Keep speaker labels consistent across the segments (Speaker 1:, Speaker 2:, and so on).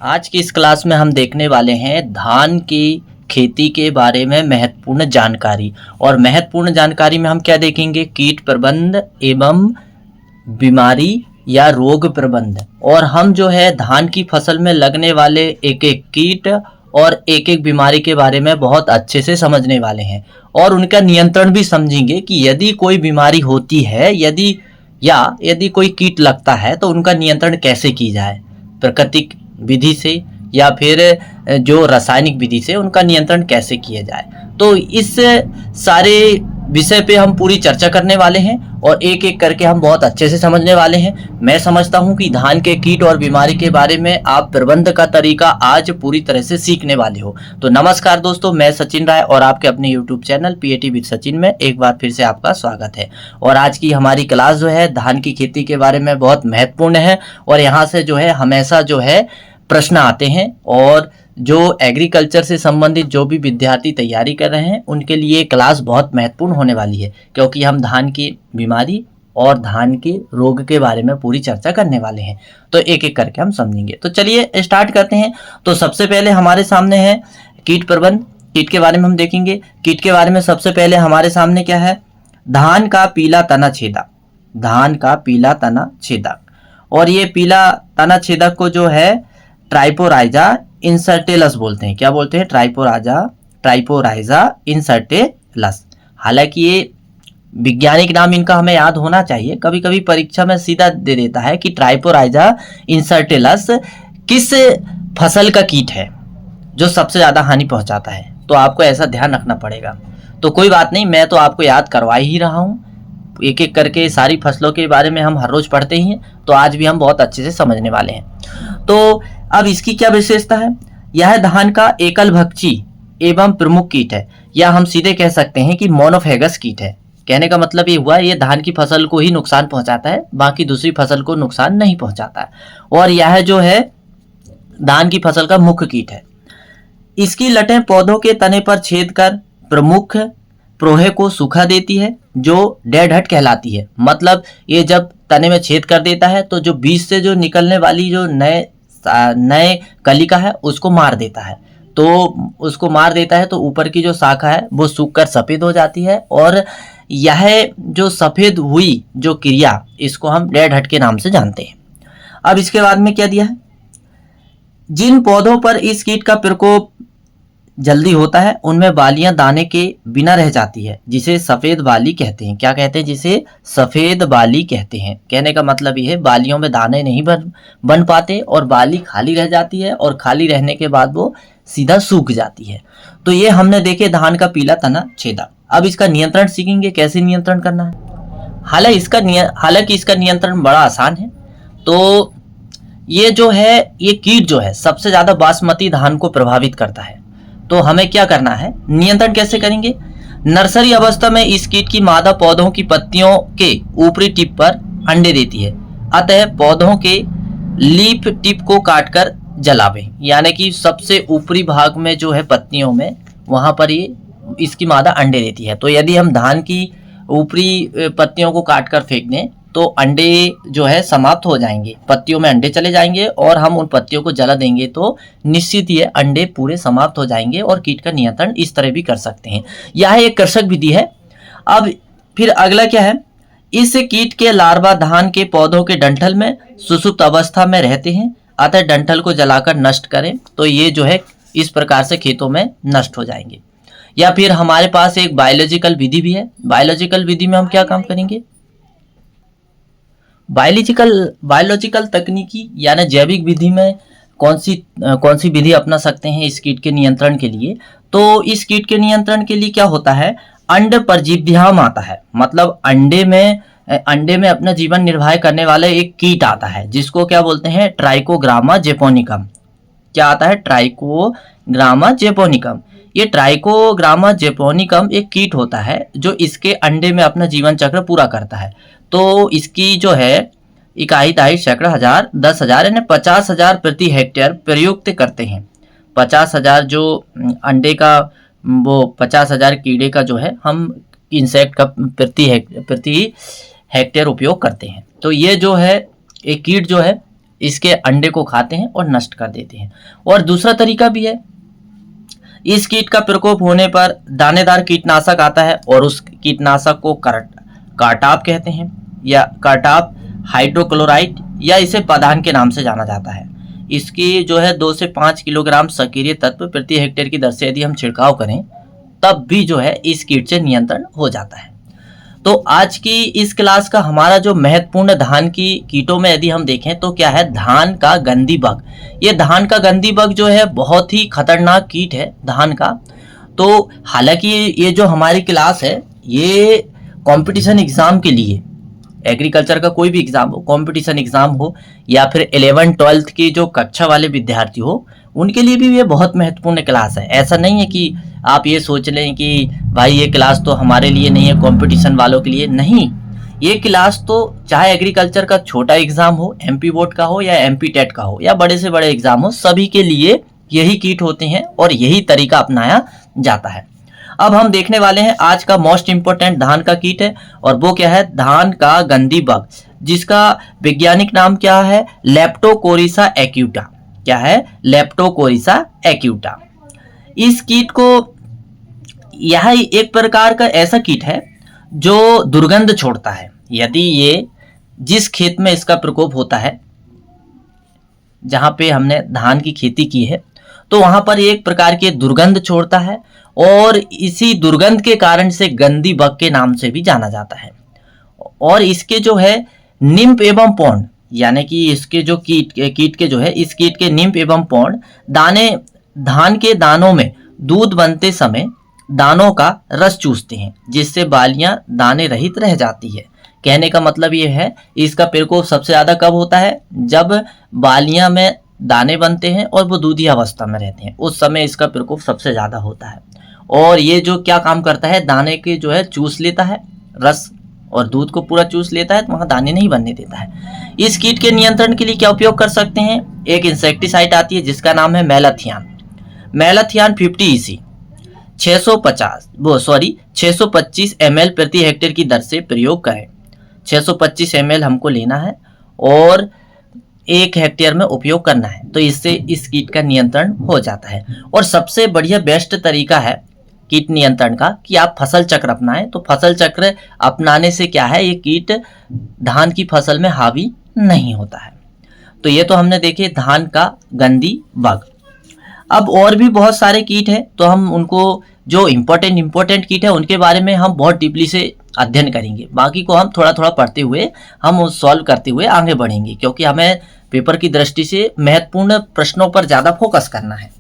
Speaker 1: आज की इस क्लास में हम देखने वाले हैं धान की खेती के बारे में महत्वपूर्ण जानकारी। और महत्वपूर्ण जानकारी में हम क्या देखेंगे? कीट प्रबंध एवं बीमारी या रोग प्रबंध। और हम जो है धान की फसल में लगने वाले एक एक कीट और एक एक बीमारी के बारे में बहुत अच्छे से समझने वाले हैं और उनका नियंत्रण भी समझेंगे कि यदि कोई बीमारी होती है यदि कोई कीट लगता है तो उनका नियंत्रण कैसे की जाए, प्राकृतिक विधि से या फिर जो रासायनिक विधि से उनका नियंत्रण कैसे किया जाए। तो इस सारे विषय पे हम पूरी चर्चा करने वाले हैं और एक एक करके हम बहुत अच्छे से समझने वाले हैं। मैं समझता हूं कि धान के कीट और बीमारी के बारे में आप प्रबंध का तरीका आज पूरी तरह से सीखने वाले हो। तो नमस्कार दोस्तों, मैं सचिन राय और आपके अपने YouTube channel PAT with Sachin में एक बार फिर से आपका स्वागत है। और आज की हमारी क्लास जो है धान की खेती के बारे में बहुत महत्वपूर्ण है और यहाँ से जो है हमेशा जो है प्रश्न आते हैं और जो एग्रीकल्चर से संबंधित जो भी विद्यार्थी तैयारी कर रहे हैं उनके लिए क्लास बहुत महत्वपूर्ण होने वाली है, क्योंकि हम धान की बीमारी और धान के रोग के बारे में पूरी चर्चा करने वाले हैं। तो एक एक करके हम समझेंगे। तो चलिए स्टार्ट करते हैं। तो सबसे पहले हमारे सामने है कीट प्रबंध। कीट के बारे में हम देखेंगे। कीट के बारे में सबसे पहले हमारे सामने क्या है? धान का पीला तना छेदक। धान का पीला तना छेदक, और ये पीला तना छेदक को जो है ट्राइपोराइजा इंसर्टेलस बोलते हैं। क्या बोलते हैं? ट्राइपोराइजा इंसर्टेलस। हालांकि ये वैज्ञानिक नाम इनका हमें याद होना चाहिए। कभी कभी परीक्षा में सीधा दे देता है कि ट्राइपोराइजा इंसर्टेलस किस फसल का कीट है जो सबसे ज्यादा हानि पहुंचाता है, तो आपको ऐसा ध्यान रखना पड़ेगा। तो कोई बात नहीं, मैं तो आपको याद करवा ही रहा हूं। एक एक करके सारी फसलों के बारे में हम हर रोज पढ़ते ही हैं, तो आज भी हम बहुत अच्छे से समझने वाले हैं। तो अब इसकी क्या विशेषता है? यह धान का एकल भक्षी एवं प्रमुख कीट है, या हम सीधे कह सकते हैं कि मोनोफेगस कीट है। कहने का मतलब ये हुआ ये धान की फसल को ही नुकसान पहुंचाता है, बाकी दूसरी फसल को नुकसान नहीं पहुंचाता है। और यह जो है धान की फसल का मुख्य कीट है। इसकी लटें पौधों के तने पर छेद कर प्रमुख प्रोहे को सूखा देती है, जो डेड हट कहलाती है। मतलब ये जब तने में छेद कर देता है तो जो बीज से जो निकलने वाली जो नए कलिका है उसको मार देता है। तो उसको मार देता है तो ऊपर की जो शाखा है वो सूखकर सफेद हो जाती है, और यह जो सफेद हुई जो क्रिया इसको हम डेड हट के नाम से जानते हैं। अब इसके बाद में क्या दिया है? जिन पौधों पर इस कीट का प्रकोप जल्दी होता है उनमें बालियां दाने के बिना रह जाती है, जिसे सफेद बाली कहते हैं। क्या कहते हैं? जिसे सफेद बाली कहते हैं। कहने का मतलब ये है बालियों में दाने नहीं बन पाते और बाली खाली रह जाती है, और खाली रहने के बाद वो सीधा सूख जाती है। तो ये हमने देखे धान का पीला तना छेदक। अब इसका नियंत्रण सीखेंगे, कैसे नियंत्रण करना है। हालांकि इसका नियंत्रण बड़ा आसान है। तो ये जो है ये कीट जो है सबसे ज्यादा बासमती धान को प्रभावित करता है। तो हमें क्या करना है? नियंत्रण कैसे करेंगे? नर्सरी अवस्था में इस कीट की मादा पौधों की पत्तियों के ऊपरी टिप पर अंडे देती है, अतः पौधों के लीफ टिप को काटकर जलावें। यानी कि सबसे ऊपरी भाग में जो है पत्तियों में, वहां पर ये इसकी मादा अंडे देती है। तो यदि हम धान की ऊपरी पत्तियों को काटकर फेंक दें तो अंडे जो है समाप्त हो जाएंगे, पत्तियों में अंडे चले जाएंगे, और हम उन पत्तियों को जला देंगे तो निश्चित ही अंडे पूरे समाप्त हो जाएंगे। और कीट का नियंत्रण इस तरह भी कर सकते हैं। यह एक कृषक विधि है। अब फिर अगला क्या है? इस कीट के लार्वा धान के पौधों के डंठल में सुसुप्त अवस्था में रहते हैं, अतः डंठल को जलाकर नष्ट करें तो ये जो है इस प्रकार से खेतों में नष्ट हो जाएंगे। या फिर हमारे पास एक बायोलॉजिकल विधि भी है। बायोलॉजिकल विधि में हम क्या काम करेंगे? बायोलॉजिकल तकनीकी यानी जैविक विधि में कौन सी विधि अपना सकते हैं इस कीट के नियंत्रण के लिए? तो इस कीट के नियंत्रण के लिए क्या होता है? अंड परजीव्याम आता है। मतलब अंडे में अपना जीवन निर्वाह करने वाला एक कीट आता है, जिसको क्या बोलते हैं? Trichogramma japonicum. क्या आता है? Trichogramma japonicum. ये ट्राइकोग्रामा जेपोनिकम एक कीट होता है जो इसके अंडे में अपना जीवन चक्र पूरा करता है। तो इसकी जो है इकाई दाई सैकड़ा हजार 10,000 यानी 50,000 प्रति हेक्टेयर प्रयुक्त करते हैं। 50,000 जो अंडे का वो 50,000 कीड़े का जो है हम इंसेक्ट का प्रति हेक्टेयर उपयोग करते हैं। तो ये जो है एक कीट जो है इसके अंडे को खाते हैं और नष्ट कर देते हैं। और दूसरा तरीका भी है, इस कीट का प्रकोप होने पर दानेदार कीटनाशक आता है और उस कीटनाशक को कारटाप कहते हैं या कारटाप हाइड्रोक्लोराइड या इसे पदान के नाम से जाना जाता है। इसकी जो है 2 से 5 किलोग्राम सक्रिय तत्व प्रति हेक्टेयर की दर से यदि हम छिड़काव करें तब भी जो है इस कीट से नियंत्रण हो जाता है। तो आज की इस क्लास का हमारा जो महत्वपूर्ण धान की कीटों में यदि हम देखें तो क्या है, धान का गंदी बग। ये धान का गंदी बग जो है बहुत ही खतरनाक कीट है धान का। तो हालांकि ये जो हमारी क्लास है ये कंपटीशन एग्जाम के लिए, एग्रीकल्चर का कोई भी एग्जाम हो, कंपटीशन एग्जाम हो या फिर 11-12 की जो कक्षा वाले विद्यार्थी हो, उनके लिए भी ये बहुत महत्वपूर्ण क्लास है। ऐसा नहीं है कि आप ये सोच लें कि भाई ये क्लास तो हमारे लिए नहीं है, कंपटीशन वालों के लिए नहीं। ये क्लास तो चाहे एग्रीकल्चर का छोटा एग्जाम हो, एमपी बोर्ड का हो या एमपी टेट का हो या बड़े से बड़े एग्जाम हो, सभी के लिए यही कीट होते हैं और यही तरीका अपनाया जाता है। अब हम देखने वाले हैं आज का मोस्ट इंपोर्टेंट धान का कीट है और वो क्या है, धान का गंदी बग, जिसका वैज्ञानिक नाम क्या है, लेप्टोकोरिसा एक्यूटा। क्या है, लेप्टोकोरिसा एक्यूटा। इस कीट को, यह एक प्रकार का ऐसा कीट है जो दुर्गंध छोड़ता है। यदि ये जिस खेत में इसका प्रकोप होता है, जहां पे हमने धान की खेती की है, तो वहां पर एक प्रकार की दुर्गंध छोड़ता है और इसी दुर्गंध के कारण से गंदी बग के नाम से भी जाना जाता है। और इसके जो है निम्फ एवं पौंड, यानी कि इसके जो कीट के जो है, इस कीट के निम्फ एवं पौंड दाने धान के दानों में दूध बनते समय दानों का रस चूसते हैं, जिससे बालियां दाने रहित रह जाती है। कहने का मतलब ये है, इसका प्रकोप सबसे ज्यादा कब होता है, जब बालियां में दाने बनते हैं और वो दूधी अवस्था में रहते हैं, उस समय इसका प्रकोप सबसे ज्यादा होता है। और ये जो क्या काम करता है, दाने के जो है चूस लेता है रस और दूध को पूरा चूस लेता है, तो वहां दाने नहीं बनने देता है। इस कीट के नियंत्रण के लिए क्या उपयोग कर सकते हैं, एक इंसेक्टिसाइड आती है जिसका नाम है मेलाथियान। मेलाथियान 50 EC 625 ml प्रति हेक्टेयर की दर से प्रयोग करें। 625 ml हमको लेना है और 1 हेक्टेयर में उपयोग करना है, तो इससे इस कीट का नियंत्रण हो जाता है। और सबसे बढ़िया बेस्ट तरीका है कीट नियंत्रण का कि आप फसल चक्र अपनाएं। तो फसल चक्र अपनाने से क्या है, ये कीट धान की फसल में हावी नहीं होता है। तो ये तो हमने देखे धान का गंदी बग। अब और भी बहुत सारे कीट हैं, तो हम उनको जो इम्पोर्टेंट कीट है उनके बारे में हम बहुत डीपली से अध्ययन करेंगे। बाकी को हम थोड़ा थोड़ा पढ़ते हुए हम सॉल्व करते हुए आगे बढ़ेंगे, क्योंकि हमें पेपर की दृष्टि से महत्वपूर्ण प्रश्नों पर ज़्यादा फोकस करना है।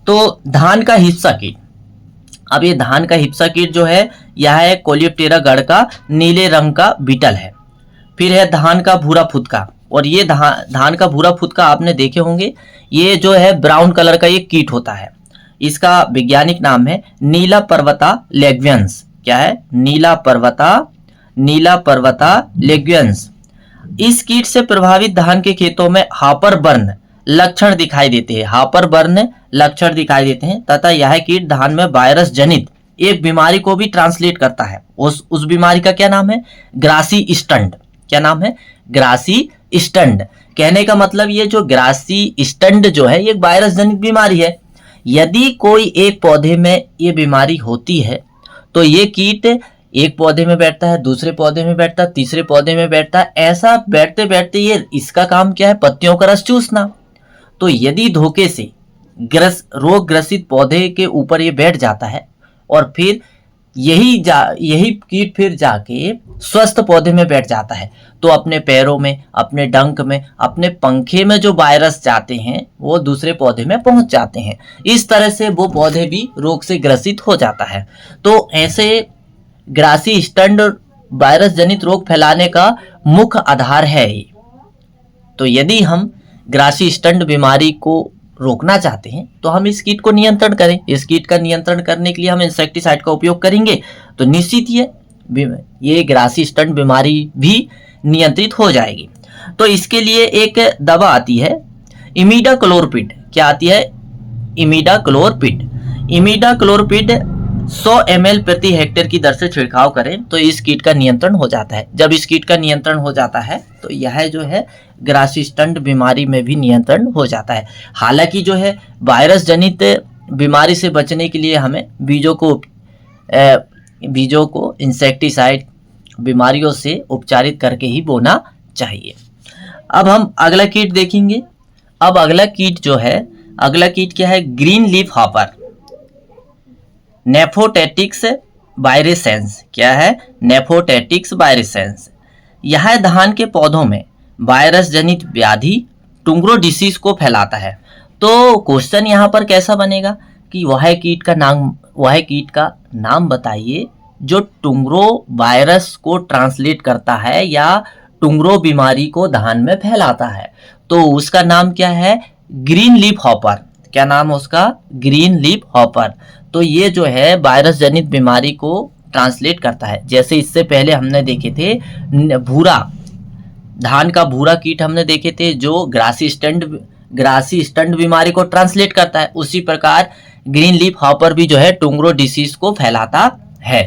Speaker 1: तो धान का हिप्सा कीट, अब ये धान का हिप्सा कीट जो है, यह है कोलियोप्टेरा गढ़ का नीले रंग का बीटल है। फिर है धान का भूरा फुदका, और ये धान का भूरा फुदका आपने देखे होंगे, ये जो है ब्राउन कलर का ये कीट होता है। इसका वैज्ञानिक नाम है नीला पर्वता लेग्वियंस। क्या है, नीला पर्वता लेग्वियंस। इस कीट से प्रभावित धान के खेतों में हापर बर्न लक्षण दिखाई देते हैं तथा यह कीट धान में वायरस जनित एक बीमारी को भी ट्रांसलेट करता है। उस बीमारी का क्या नाम है, ग्रासी स्टंट। क्या नाम है, ग्रासी स्टंट। कहने का मतलब ये जो ग्रासी स्टंट जो है, ये एक वायरस जनित बीमारी है। यदि कोई एक पौधे में ये बीमारी होती है तो ये कीट एक पौधे में बैठता है, दूसरे पौधे में बैठता है, तीसरे पौधे में बैठता है। ऐसा बैठते बैठते ये इसका काम क्या है, पत्तियों का रस चूसना। तो यदि धोखे से रोग ग्रसित पौधे के ऊपर ये बैठ जाता है और फिर यही कीट फिर जाके स्वस्थ पौधे में बैठ जाता है, तो अपने पैरों में, अपने डंक में, अपने पंखे में जो वायरस जाते हैं वो दूसरे पौधे में पहुंच जाते हैं। इस तरह से वो पौधे भी रोग से ग्रसित हो जाता है। तो ऐसे ग्रासी स्टंट वायरस जनित रोग फैलाने का मुख्य आधार है ये। तो यदि हम ग्रासी स्टंट बीमारी को रोकना चाहते हैं तो हम इस कीट को नियंत्रण करें। इस कीट का नियंत्रण करने के लिए हम इंसेक्टिसाइड का उपयोग करेंगे, तो निश्चित ये ग्रासी स्टंट बीमारी भी नियंत्रित हो जाएगी। तो इसके लिए एक दवा आती है इमिडाक्लोरपिड। क्या आती है, इमिडाक्लोरपिड। 100 ml प्रति हेक्टेयर की दर से छिड़काव करें तो इस कीट का नियंत्रण हो जाता है। जब इस कीट का नियंत्रण हो जाता है तो यह जो है ग्रासी स्टंट बीमारी में भी नियंत्रण हो जाता है। हालांकि जो है वायरस जनित बीमारी से बचने के लिए हमें बीजों को इंसेक्टिसाइड बीमारियों से उपचारित करके ही बोना चाहिए। अब हम अगला कीट देखेंगे। अब अगला कीट क्या है, ग्रीन लीफ हॉपर, नेफोटेटिक्स वायरेसेंस। क्या है, नेफोटेटिक्स वायरेसेंस। यह धान के पौधों में वायरस जनित व्याधि टुंगरो डिसीज को फैलाता है। तो क्वेश्चन यहाँ पर कैसा बनेगा कि वह कीट का नाम बताइए जो टुंगरो वायरस को ट्रांसलेट करता है या टुंगरो बीमारी को धान में फैलाता है। तो उसका नाम क्या है, ग्रीन लीफ हॉपर। क्या नाम है उसका, ग्रीन लीफ हॉपर। तो ये जो है वायरस जनित बीमारी को ट्रांसलेट करता है। जैसे इससे पहले हमने देखे थे धान का भूरा कीट हमने देखे थे जो ग्रासी स्टंट बीमारी को ट्रांसलेट करता है। उसी प्रकार ग्रीन लीफ हॉपर भी जो है टुंगरो डिसीज को फैलाता है।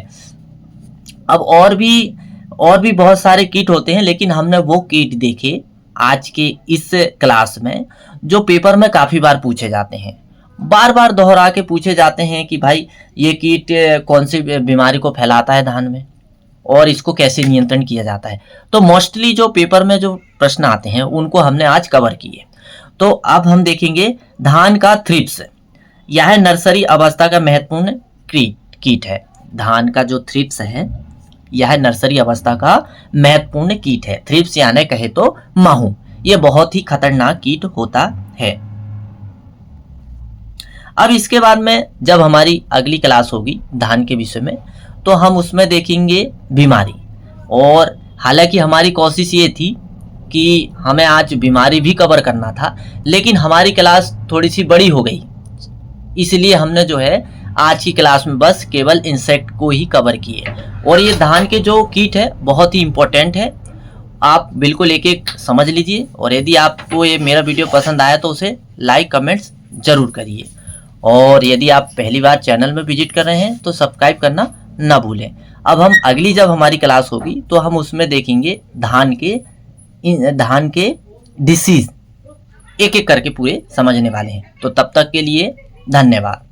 Speaker 1: अब और भी बहुत सारे कीट होते हैं, लेकिन हमने वो कीट देखे आज के इस क्लास में जो पेपर में काफी बार पूछे जाते हैं, बार बार दोहरा के पूछे जाते हैं कि भाई ये कीट कौन सी बीमारी को फैलाता है धान में और इसको कैसे नियंत्रण किया जाता है। तो मोस्टली जो पेपर में जो प्रश्न आते हैं उनको हमने आज कवर किए। तो अब हम देखेंगे धान का थ्रिप्स। यह नर्सरी अवस्था का महत्वपूर्ण कीट है। धान का जो थ्रिप्स है यह नर्सरी अवस्था का महत्वपूर्ण कीट है। थ्रिप्स यानी कहे तो माहू, ये बहुत ही खतरनाक कीट होता है। अब इसके बाद में जब हमारी अगली क्लास होगी धान के विषय में तो हम उसमें देखेंगे बीमारी। और हालांकि हमारी कोशिश ये थी कि हमें आज बीमारी भी कवर करना था, लेकिन हमारी क्लास थोड़ी सी बड़ी हो गई, इसलिए हमने जो है आज की क्लास में बस केवल इंसेक्ट को ही कवर किए। और ये धान के जो कीट है बहुत ही इम्पोर्टेंट है, आप बिल्कुल एक एक समझ लीजिए। और यदि आपको ये मेरा वीडियो पसंद आया तो उसे लाइक कमेंट्स जरूर करिए। और यदि आप पहली बार चैनल में विजिट कर रहे हैं तो सब्सक्राइब करना ना भूलें। अब हम अगली जब हमारी क्लास होगी तो हम उसमें देखेंगे धान के डिसीज एक एक करके पूरे समझने वाले हैं। तो तब तक के लिए धन्यवाद।